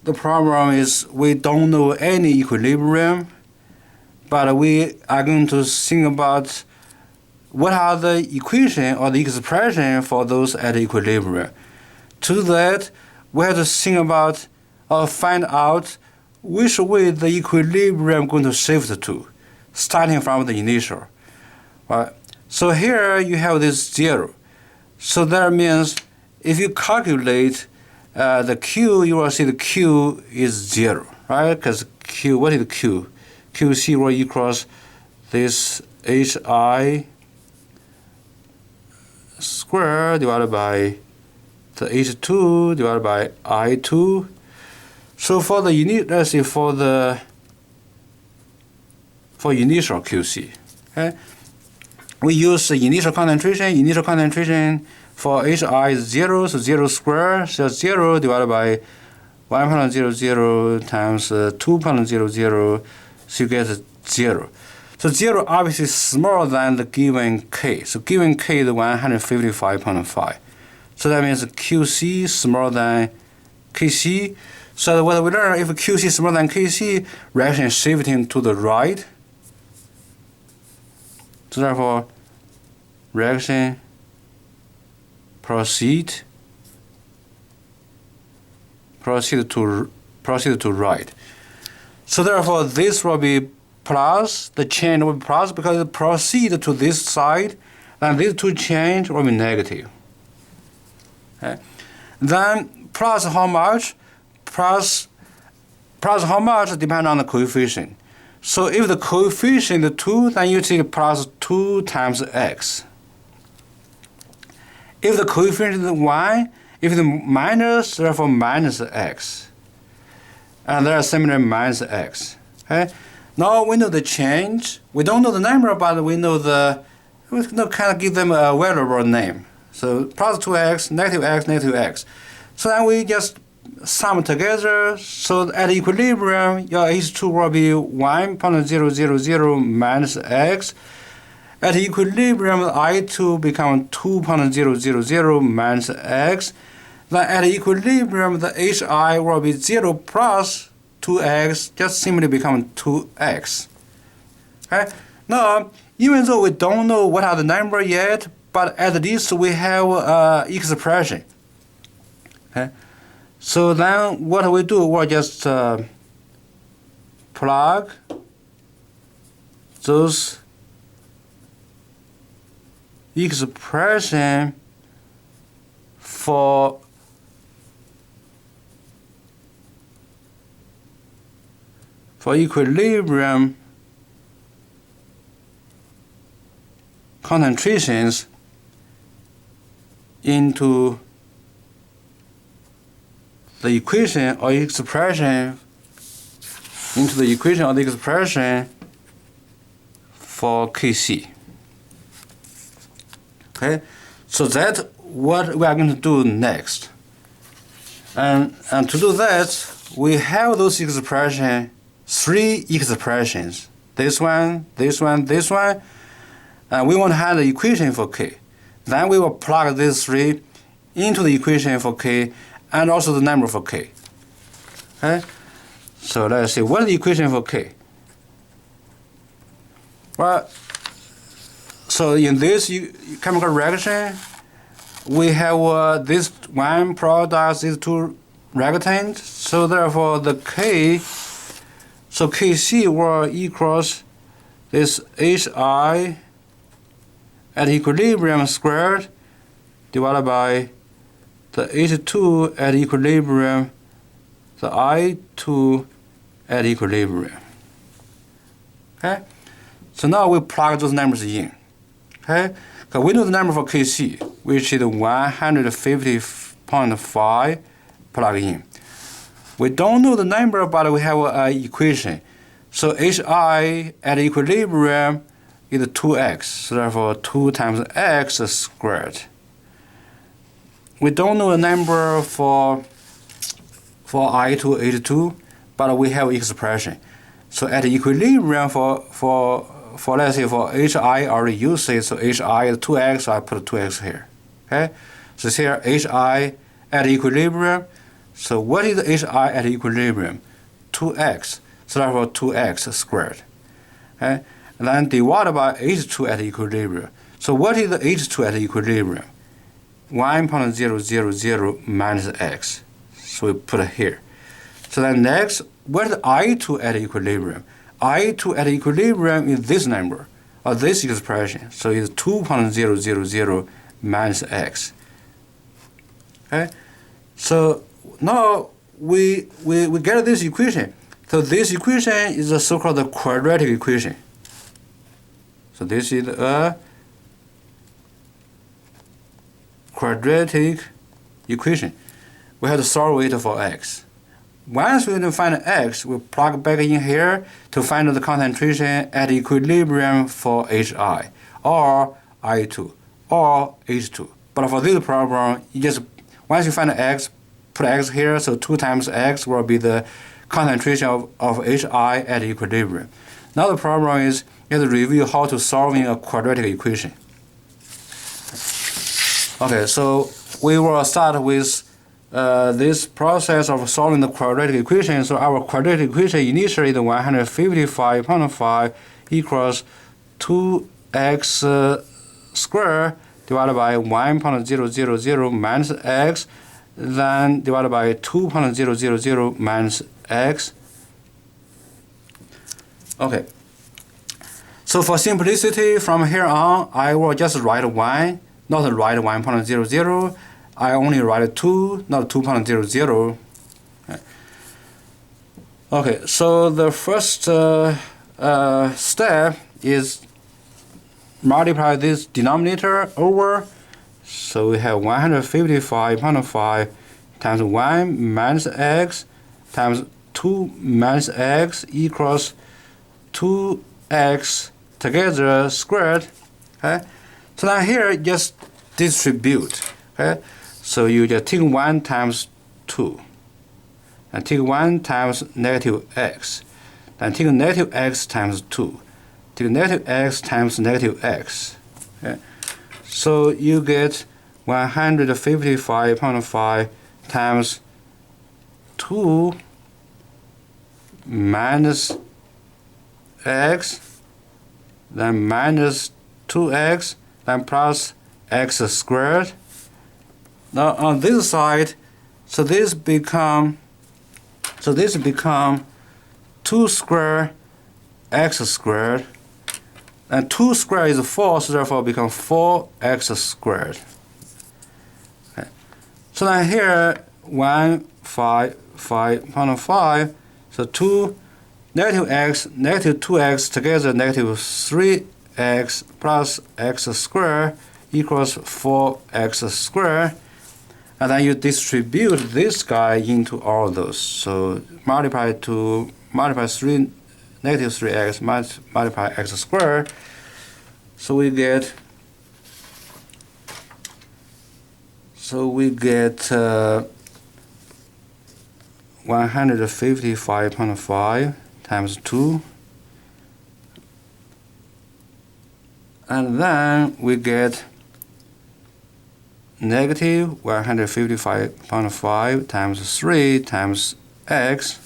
The problem is we don't know any equilibrium, but we are going to think about what are the equation or the expression for those at equilibrium. To do that, we have to think about or find out which way the equilibrium going to shift to, starting from the initial. Right? So here you have this 0. So that means if you calculate the Q, you will see the Q is 0, right? Because Q, what is Q? QC will equals this HI square divided by the H2 divided by I2. So for the let's say for initial QC, okay, we use the initial concentration. Initial concentration for HI is 0, so 0 square, so 0 divided by 1.00 times 2.00, so you get 0. So 0 obviously is smaller than the given K. So given K is 155.5. So that means QC is smaller than KC. So what we learn, if QC is smaller than KC, reaction is shifting to the right. So therefore, reaction proceed to right. So therefore, this will be plus, the change will be plus because it proceed to this side, and these two change will be negative. Okay. Then plus how much? Plus how much depends on the coefficient. So if the coefficient is 2, then you take plus 2 times x. If the coefficient is 1, if it's minus, therefore minus x. And there are similar minus x. Okay? Now we know the change. We don't know the number, but we know we kind of give them a variable name. So plus 2x, negative x. So then we just sum together. So at equilibrium, your H2 will be 1.000 minus x. At equilibrium, I2 becomes 2.000 minus x. Then at equilibrium, the HI will be 0 plus 2x, just simply become 2x. Okay? Now, even though we don't know what are the number yet, but at least we have expression. Okay? So then what we do, we'll just plug those expression for equilibrium concentrations into the equation or expression for Kc. Okay, so that's what we are going to do next. And to do that, we have those expressions, 3 expressions. This one, and we want to have the equation for K. Then we will plug these 3 into the equation for K and also the number for K. Okay? So let's see, what is the equation for K? Well, so in this chemical reaction, we have this one product, these 2 reactants. So therefore, the K, so Kc will equals this Hi at equilibrium squared divided by the H2 at equilibrium, the I2 at equilibrium. Okay? So now we plug those numbers in. Okay? Because we know the number for Kc, which is 150.5 plug in. We don't know the number, but we have an equation. So Hi at equilibrium is 2x, so therefore 2 times x squared. We don't know the number for I2, H2, but we have expression. So at equilibrium for let's say for Hi, I already used it, so Hi is 2x, so I put 2x here. Okay? So here Hi at equilibrium, So what is hi at equilibrium? 2x. So therefore 2x squared. Okay? And then divided by h2 at equilibrium. So what is the h2 at equilibrium? 1.000 minus x. So we put it here. So then next, what is I2 at equilibrium? I2 at equilibrium is this number, or this expression. So it's 2.000 minus x. Okay? So now we get this equation. So this equation is a so-called quadratic equation. So this is a quadratic equation. We have to solve it for x. Once we find x, we plug back in here to find the concentration at equilibrium for Hi, or I2, or H2. But for this problem, you just once you find x, put x here, so 2 times x will be the concentration of Hi at equilibrium. Now the problem is you have to review how to solve a quadratic equation. Okay, so we will start with this process of solving the quadratic equation. So our quadratic equation initially is 155.5 equals 2x squared divided by 1.000 minus x, then divided by 2.000 minus x. Okay. So for simplicity, from here on, I will just write 1, not write 1.00. I only write 2, not 2.00. Okay, so the first step is multiply this denominator over. So we have 155.5 times 1 minus x times 2 minus x equals 2x together squared. Okay? So now here just distribute. Okay? So you just take 1 times 2 and take 1 times negative x, then take negative x times 2, take negative x times negative x. Okay? So you get 155.5 times 2 minus x, then minus 2x, then plus x squared. Now on this side, so this become 2 squared x squared, and 2 squared is 4, so therefore become 4x squared. Okay. So now here 155.5, so 2 negative x, negative 2x together negative 3x plus x squared equals 4x squared. And then you distribute this guy into all those. So multiply 3 negative 3x multiply x squared. So we get 155.5 times 2, and then we get negative 155.5 times 3 times x.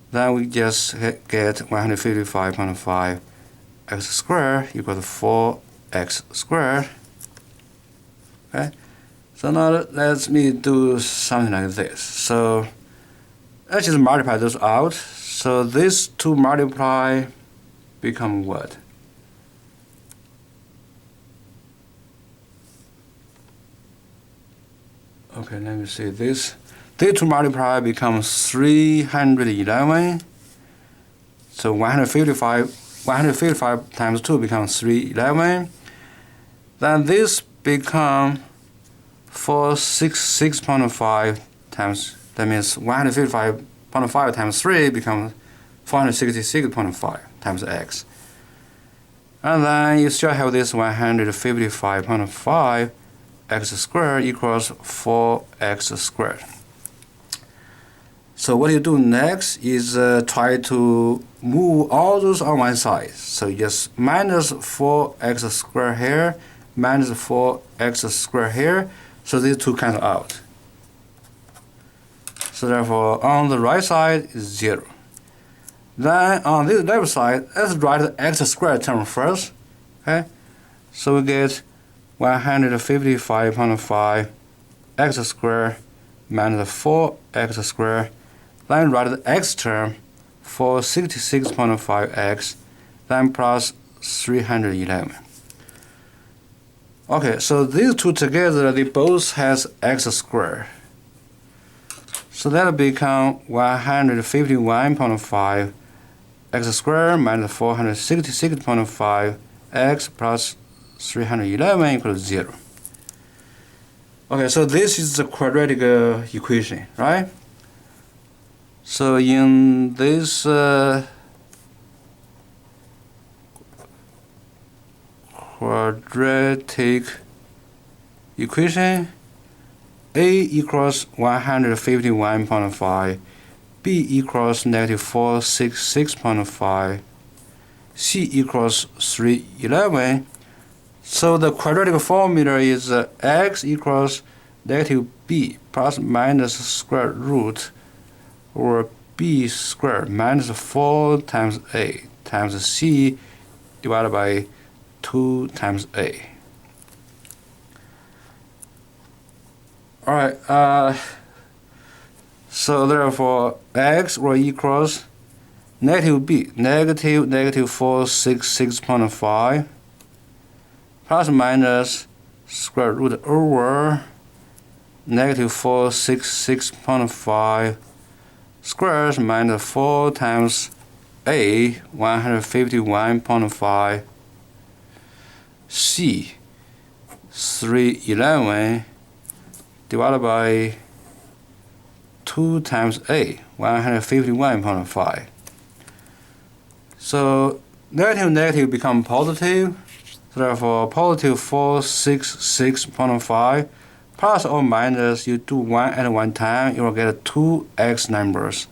Then we just get 155.5 x squared equals 4x squared. Okay. So now let me do something like this. So let's just multiply those out. So this 2 multiply become what? Okay, let me see this. These 2 multiply becomes 311. So 155 times 2 becomes 311. Then this become 466.5 times, that means 155.5 times 3 becomes 466.5 times x. And then you still have this 155.5 x squared equals 4x squared. So what you do next is try to move all those on one side. So just minus 4x squared here, minus 4x squared here. So these two cancel out. So therefore, on the right side is 0. Then on this left side, let's write the x squared term first. Okay, so we get 155.5 x squared minus 4x squared. Then write the x term for 66.5x, then plus 311. Okay, so these two together, they both has x squared. So that'll become 151.5 x squared minus 466.5 x plus 311 equals 0. Okay, so this is the quadratic equation, right? So in this quadratic equation, A equals 151.5, B equals negative 466.5, C equals 311. So the quadratic formula is x equals negative b plus minus square root over b squared minus 4 times a times c divided by 2 times a. Alright, so therefore x will equals negative b, negative 466.5 plus minus square root over negative 466.5 squares minus 4 times a 151.5 c 311 divided by 2 times a 151.5. So negative become positive. Therefore, positive 466.5 plus or minus, you do 1 at one time, you will get 2x numbers.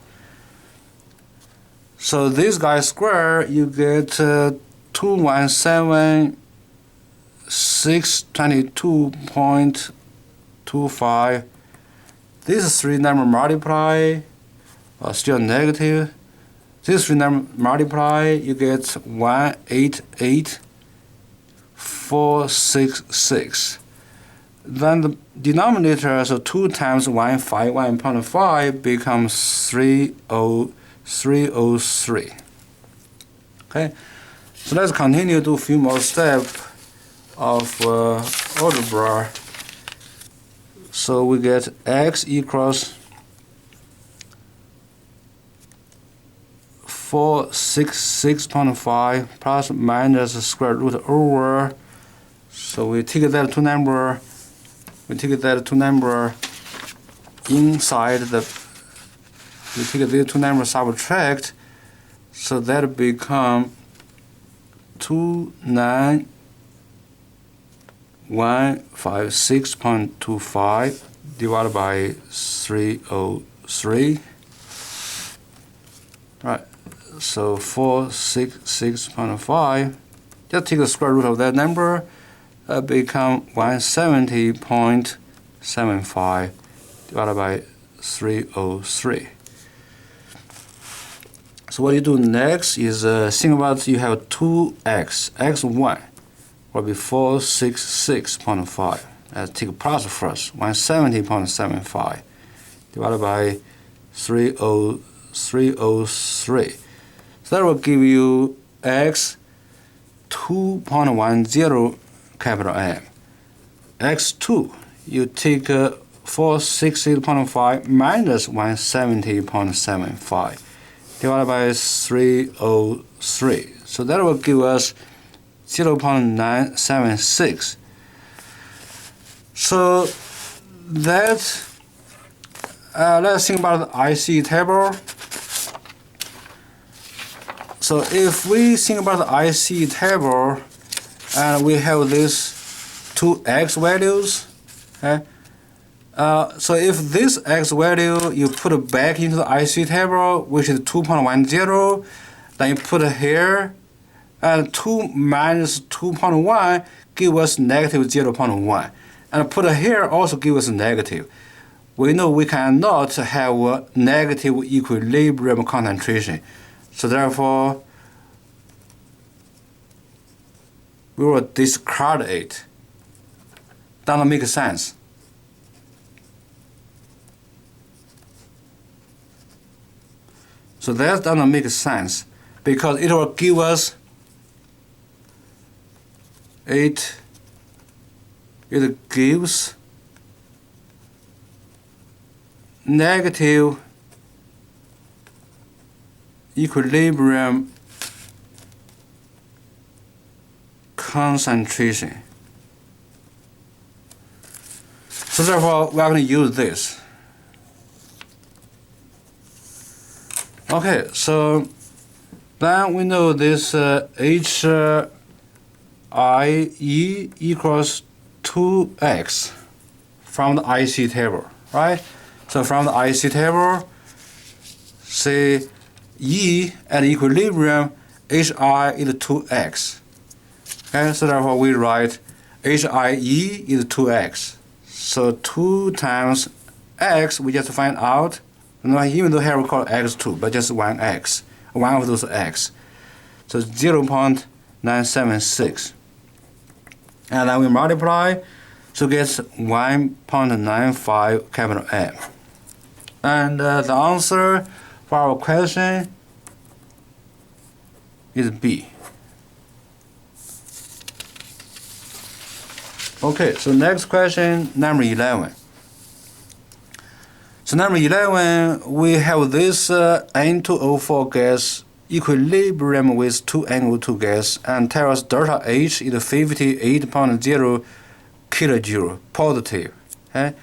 So this guy square, you get 217,622.25. These three number multiply, still negative. These three number multiply, you get 188,466. Then the denominator, so 2 times 151.5 becomes 303. Okay, so let's continue to do a few more steps of algebra. So we get x equals 466.5 plus minus square root over. So we take that two number. We take that two number inside the. We take these two numbers subtract. So that become 29156.25 divided by 303. Right. So 466.5. Just take the square root of that number. Become 170.75 divided by 303. So what you do next is think about you have 2x. x1 will be 466.5. Let's take plus first. 170.75 divided by 303. So that will give you x 2.10 capital M. x2, you take 460.5 minus 170.75 divided by 303. So that will give us 0.976. So that, let's think about the IC table. So if we think about the IC table, and we have these two x values, okay? So if this x value you put it back into the IC table, which is 2.10, then you put it here, and 2 minus 2.1 give us negative 0.1, and put it here also give us negative. we know we cannot have a negative equilibrium concentration. So therefore, we will discard it. Doesn't make sense. So that doesn't make sense because it will give us it gives negative equilibrium concentration. So therefore, we are going to use this. Okay, so then we know this HIE equals 2x from the IC table, right? So from the IC table, say E at equilibrium, HI is 2x. Okay, so therefore we write HIE is 2x. So 2 times x, we just find out, even though here we call x2, but just one x, one of those x. So 0.976. And then we multiply, so gets 1.95 capital M. And the answer for our question is B. Okay, so next question, number 11. So number 11, we have this N2O4 gas equilibrium with 2NO2 gas and tell us delta H is 58.0 kilojoule positive. Okay?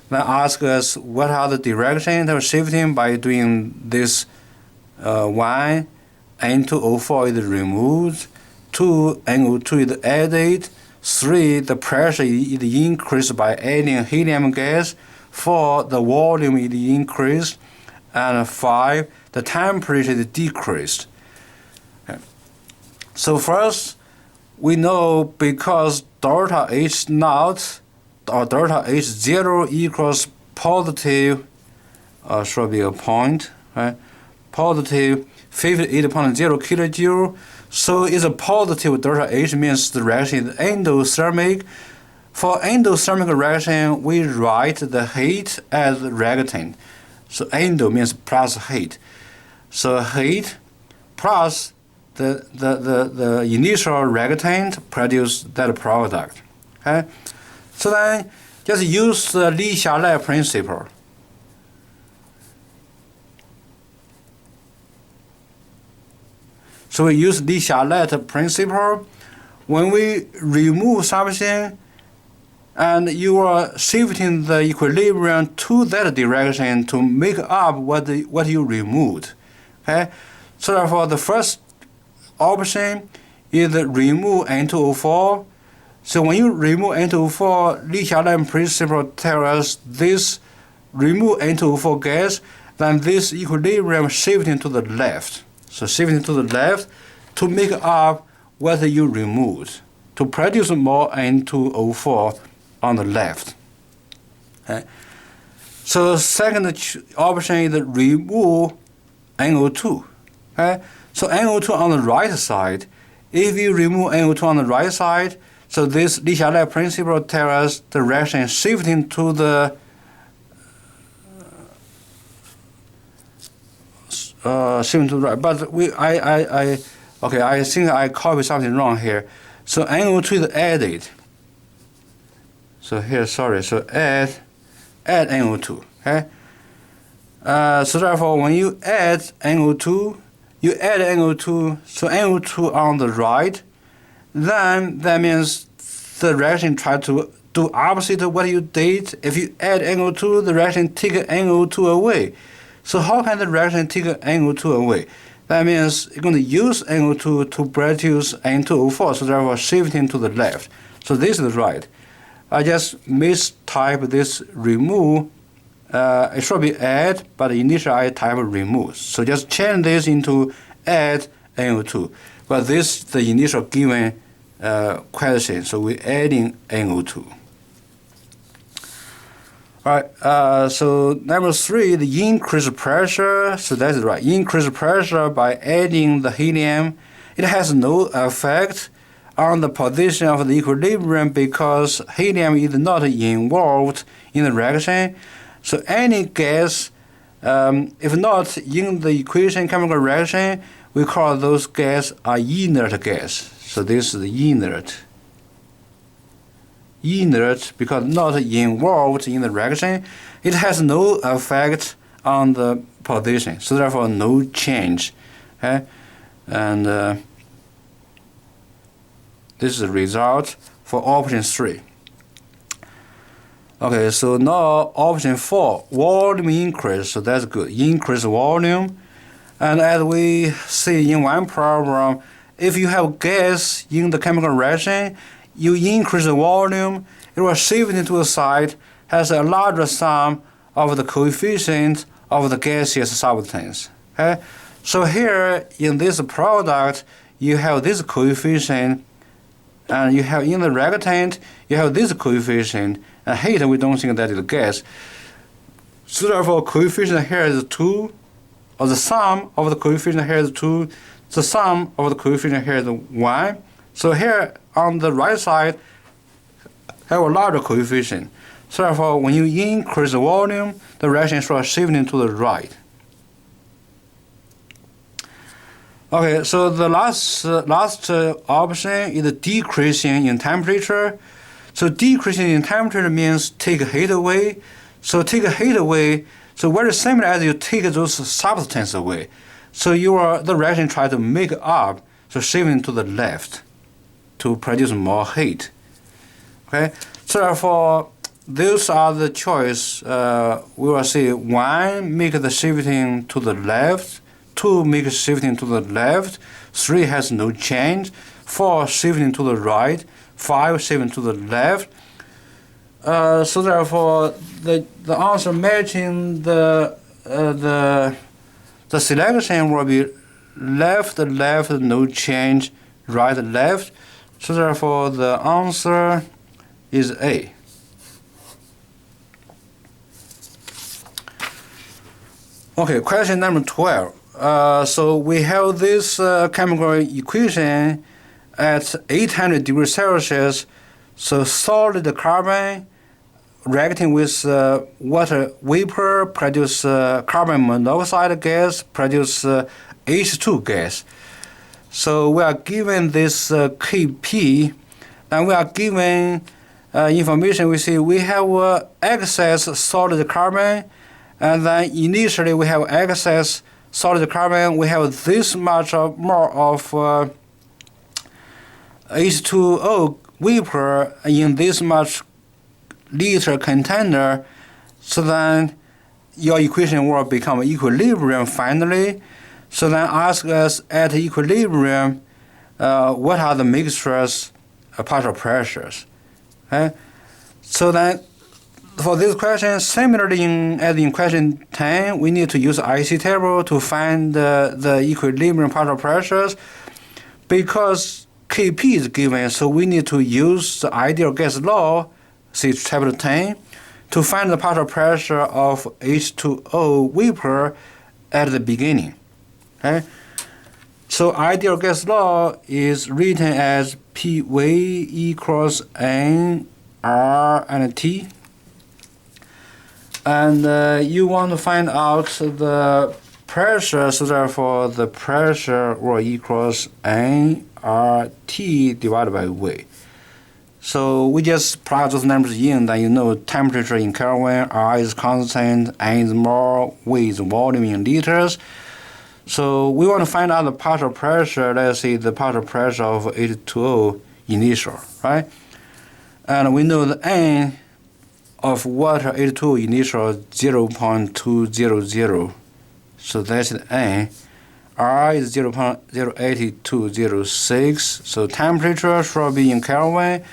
Then ask us what are the directions of shifting by doing this. 1, N2O4 is removed, 2, NO2 is added, 3, the pressure is increased by adding helium gas, 4, the volume is increased, and 5, the temperature is decreased. Okay. So first, we know because delta H naught or delta H0 equals positive, should be a point, right? Positive 58.0 kilojoule. So it's a positive delta H means the reaction is endothermic. For endothermic reaction, we write the heat as reactant. So endo means plus heat. So heat plus the initial reactant produce that product. Okay? So then just use the Li-Hsia-Lai principle. So we use Li-Hsia-Lai principle. When we remove something, and you are shifting the equilibrium to that direction to make up what you removed. Okay? So therefore, the first option is remove N2O4. So when you remove N2O4, Li-Hsia-Lai principle tells us this remove N2O4 gas, then this equilibrium shifting to the left. So shifting to the left to make up what you removed, to produce more N2O4 on the left. Okay. So second option is remove NO2. Okay. So NO2 on the right side, if you remove NO2 on the right side, so this Li-Hsia-Lai principle tells us the reaction shifting to the shifting to the right. But I think I copied something wrong here. So NO2 is added. So here, sorry. So add NO2. Okay. So therefore, when you add NO2, So NO2 on the right. Then that means the reaction try to do opposite of what you did. If you add NO2, the reaction take NO2 away. So how can the reaction take NO2 away? That means you're going to use NO2 to produce N2O4. So therefore, shifting to the left. So this is right. I just mistype this remove. It should be add, but initially I type remove. So just change this into add NO2. But this is the initial given question, so we're adding NO2. Alright, so number 3, the increased pressure. So that's right, increased pressure by adding the helium. It has no effect on the position of the equilibrium because helium is not involved in the reaction. So any gas, if not in the equation chemical reaction, we call those gas are inert gas. So this is inert. Inert because not involved in the reaction. It has no effect on the position, so therefore no change. Okay? And this is the result for option 3. Okay, so now option 4, volume increase. So that's good. Increase volume. And as we see in one problem, if you have gas in the chemical reaction, you increase the volume, it will shift into the side, has a larger sum of the coefficient of the gaseous substance. Okay? So here in this product, you have this coefficient, and you have in the reactant, you have this coefficient, and heat we don't think that is gas. So therefore coefficient here is 2, or the sum of the coefficient here is 2, the sum of the coefficient here is 1. So here on the right side have a larger coefficient. So therefore when you increase the volume, the reaction starts shifting to the right. Okay, so the last option is decreasing in temperature. So decreasing in temperature means take heat away. So take heat away, so very similar as you take those substances away. So the reaction try to make up, so shifting to the left to produce more heat. Okay, so therefore those are the choice. We will see 1 make the shifting to the left, 2 make shifting to the left, 3 has no change, 4 shifting to the right, 5 shifting to the left. So therefore the answer matching the selection will be left, left, no change, right, left. So therefore the answer is A. Okay, question number 12. So we have this chemical equation at 800 degrees Celsius. So solid carbon reacting with water vapor produce carbon monoxide gas, produce H2 gas. So we are given this Kp, and we are given information. We see we have excess solid carbon, and then initially we have excess solid carbon. We have this much more of H2O vapor in this much liter container. So then your equation will become equilibrium finally. So then ask us at equilibrium, what are the mixtures partial pressures? Okay? So then for this question, similarly as in question 10, we need to use IC table to find the equilibrium partial pressures. Because Kp is given, so we need to use the ideal gas law, see chapter 10, to find the partial pressure of H2O vapor at the beginning. Okay? So ideal gas law is written as PV equals N, R, and T. And you want to find out the pressure, so therefore the pressure will equals nRT divided by V. So we just plug those numbers in, then you know temperature in Kelvin, R is constant, N is mole, V is volume in liters. So we want to find out the partial pressure, let's say the partial pressure of H2O initial, right? And we know the N of water H2O initial 0.200. So that's the N. R is 0.08206. So temperature should be in Kelvin.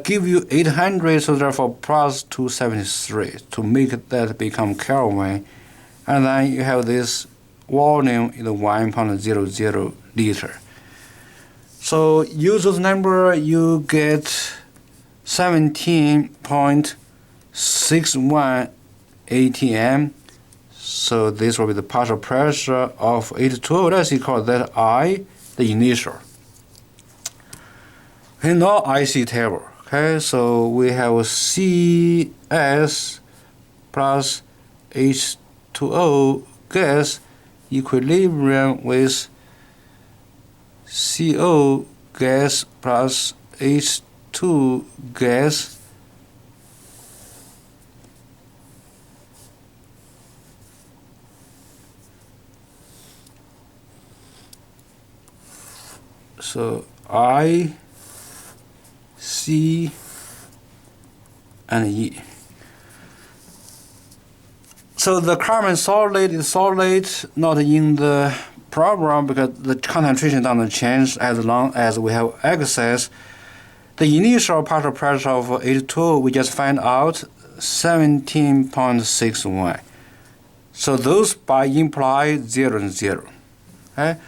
Give you 800, so therefore plus 273 to make that become Kelvin. And then you have this volume in the 1.00 liter. So use those number, you get 17.2 61 atm. So this will be the partial pressure of H2O. Let's call that I, the initial. Okay, now IC table. Okay, so we have CS plus H2O gas equilibrium with CO gas plus H2 gas. So I, C, and E. So the carbon solid is solid, not in the problem because the concentration doesn't change as long as we have access. The initial partial pressure of H2O we just find out 17.61. So those by imply 0 and 0. Okay?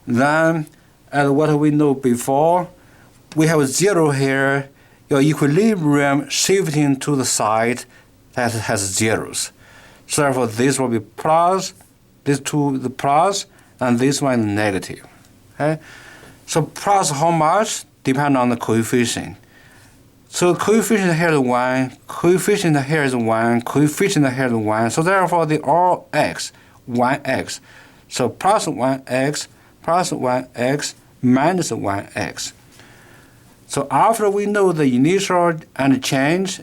Then, as what we know before, we have 0 here. Your equilibrium shifting to the side that has zeros. So therefore, this will be plus, this two the plus, and this one is negative. Okay? So plus how much depends on the coefficient. So coefficient here is 1, coefficient here is 1, coefficient here is 1. So therefore, they all x, 1x. So plus 1x, plus 1x, minus 1x. So after we know the initial and the change,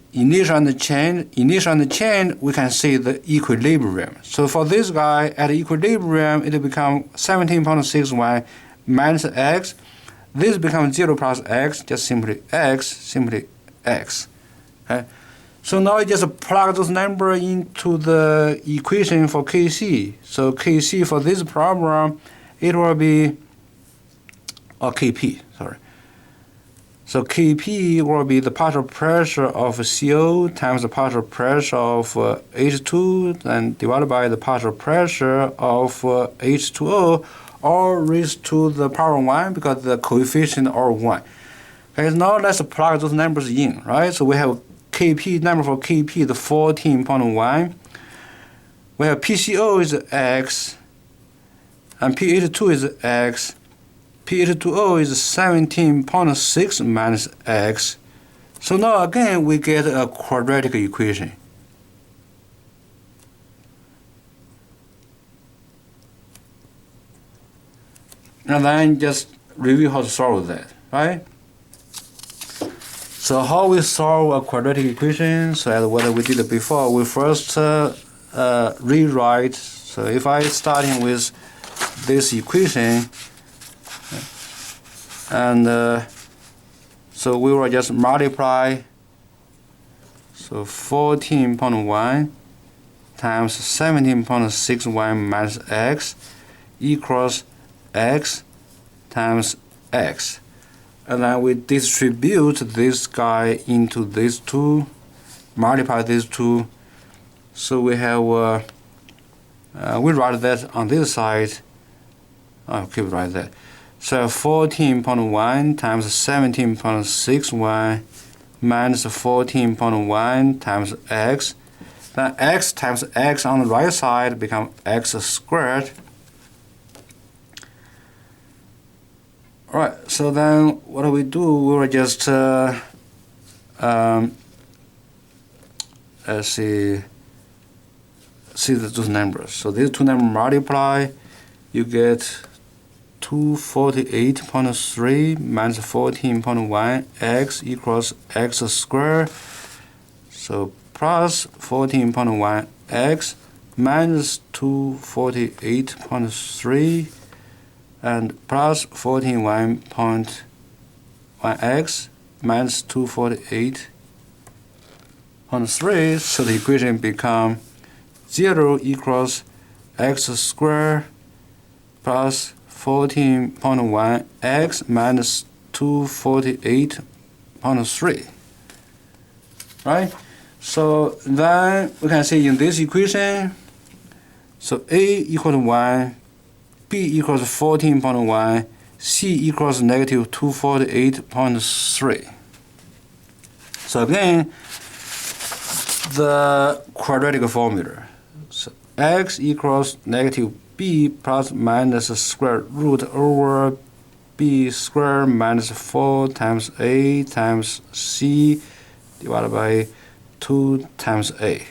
we can see the equilibrium. So for this guy, at equilibrium, it becomes 17.61 minus x. This becomes 0 plus x, just simply x. Okay? So now I just plug those numbers into the equation for Kc. So Kc for this problem, it will be, or Kp, sorry. So Kp will be the partial pressure of CO times the partial pressure of H2 and divided by the partial pressure of H2O, all raised to the power 1 because the coefficient are 1. Okay, now let's plug those numbers in, right? So we have Kp, number for Kp, the 14.1. We have PCO is x, and pH2 is x. pH2O is 17.6 minus x. So now again we get a quadratic equation. And then just review how to solve that, right? So how we solve a quadratic equation? So as what we did before, we first rewrite. So if I starting with this equation, and so we will just multiply. So 14.1 times 17.61 minus x equals x times x. And then we distribute this guy into these two, multiply these two. So we have, we write that on this side. I'll keep right there. So 14.1 times 17.61 minus 14.1 times x. Then x times x on the right side become x squared. Alright, so then what do? We will just see those numbers. So these two numbers multiply, you get 248.3 minus 14.1 x equals x squared. So plus 14.1 x minus 248.3 and plus 14.1 x minus 248.3. So the equation become 0 equals x squared plus 14.1 x minus 248.3. Right? So then we can see in this equation, so A equals 1, B equals 14.1, C equals negative 248.3. So again, the quadratic formula. So x equals negative b plus minus square root over b squared minus 4 times a times c divided by 2 times a.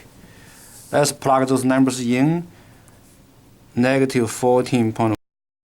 Let's plug those numbers in. Negative 14.1